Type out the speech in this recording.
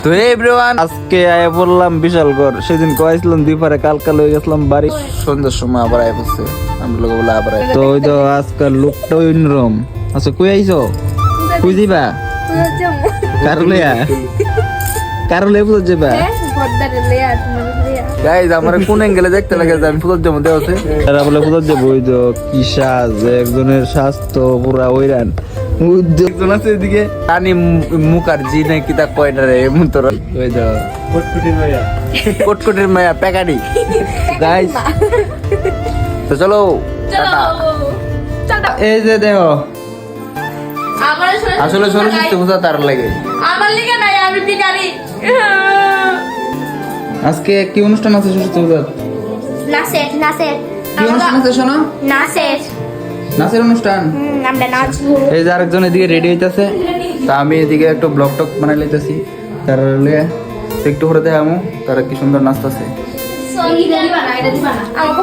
তো এভরিওয়ান আজকে আয় বললাম বিশালগড়, সেদিন কয়েছিলাম দুইপারে কালকাল হয়ে গেছিলাম বাড়ি, সন্ধ্যার সময় আবার আয় বলছে আমরা লোক বলে আবার আয়। তো ওই তো আজকাল লুকটা অন্যরকম। আচ্ছা কই আইছো, কই যাবা, কারলে বুঝ যাবা গাইজ আমার কোন অ্যাঙ্গেলে দেখতে লাগে যে আমি ফুলের জন্য দেওয়াছে তারা বলে ফুলের যাবো। ওই তো কি সাজ, একজনের স্বাস্থ্য পুরা ওইরান, একজন আছে এদিকে রানী মুখার্জি নাকি তা কয়টা রে এমন তোর ওই তো কটকটির মায়া প্যাকাডি গাইজ। তো চলো টাটা। এই যে দেখো আসলে সরস্বতী পূজা তার লাগে আমার লিগে নাই, আমি ভিখারি। আজকে কি অনুষ্ঠান আছে সরস্বতী পূজার? নাচের কি অনুষ্ঠান আছে শোনো? নাচের অনুষ্ঠান। আমরা নাচবো। এই যে আরেকজন এদিকে রেডি হইতাছে, তা আমি এদিকে একটু ব্লগ টক বানাই লাইতেছি, তারা একটু করে দেখামো তারা কি সুন্দর নাচতেছে। এটা দিবা না, আমাকে